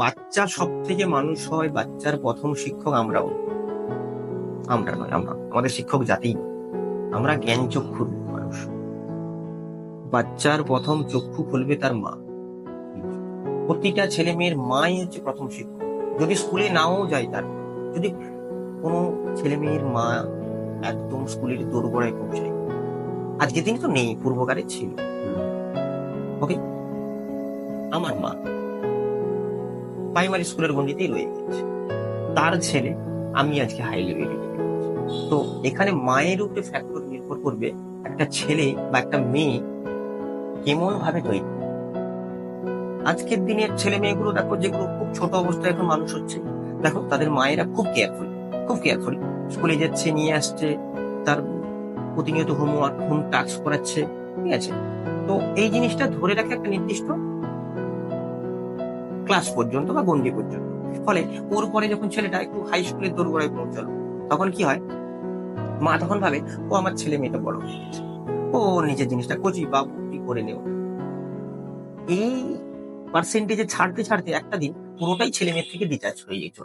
বাচ্চা সব থেকে মানুষ হয়, বাচ্চার প্রথম শিক্ষক আমরাও। আমরা নয়, আমরা আমাদের শিক্ষক জাতি নয়। আমরা জ্ঞান চক্ষুর মানুষ। বাচ্চার প্রথম চক্ষু খুলবে তার মা। প্রতিটা ছেলে মেয়ের মাই হচ্ছে প্রথম শিক্ষক। যদি স্কুলে নাও যায়, তার যদি কোনো ছেলে মেয়ের মা একদম স্কুলের দোরগোড়ায় পৌঁছায়, আজকের দিন তো নেই, পূর্বকালে ছিল। ওকে, আমার মা প্রাইমারি স্কুলের গণ্ডিতেই রয়ে গেছে, তার ছেলে আমি আজকে হাই লেভেলে। তো এখানে মায়ের উপরে ফ্যাক্টর নির্ভর করবে একটা ছেলে বা একটা মেয়ে কেমন ভাবে তৈরি। আজকের দিনের ছেলে মেয়েগুলো দেখো, যেগুলো খুব ছোট অবস্থায় এখন মানুষ হচ্ছে, দেখো তাদের মায়েরা খুব কেয়ারফুল, খুব কেয়ারফুল। স্কুলে যাচ্ছে, নিয়ে আসছে, তার প্রতিনিয়ত হোমওয়ার্ক, হোম টাস্ক করাচ্ছে, ঠিক আছে। তো এই জিনিসটা ধরে রাখে একটা নির্দিষ্ট ক্লাস পর্যন্ত বা গণ্ডি পর্যন্ত। ফলে ওর পরে যখন ছেলেটা একটু হাই স্কুলের দোরগোড়ায় পৌঁছালো, তখন কি হয়, মা তখন ভাবে ও আমার ছেলে মেয়েটা বড় হয়ে গেছে, ও ওর নিজের জিনিসটা কচি বাবু কি করে নেও। এই পার্সেন্টেজে ছাড়তে ছাড়তে একটা দিন পুরোটাই ছেলে মেয়ের থেকে ডিটাচ হয়ে চলে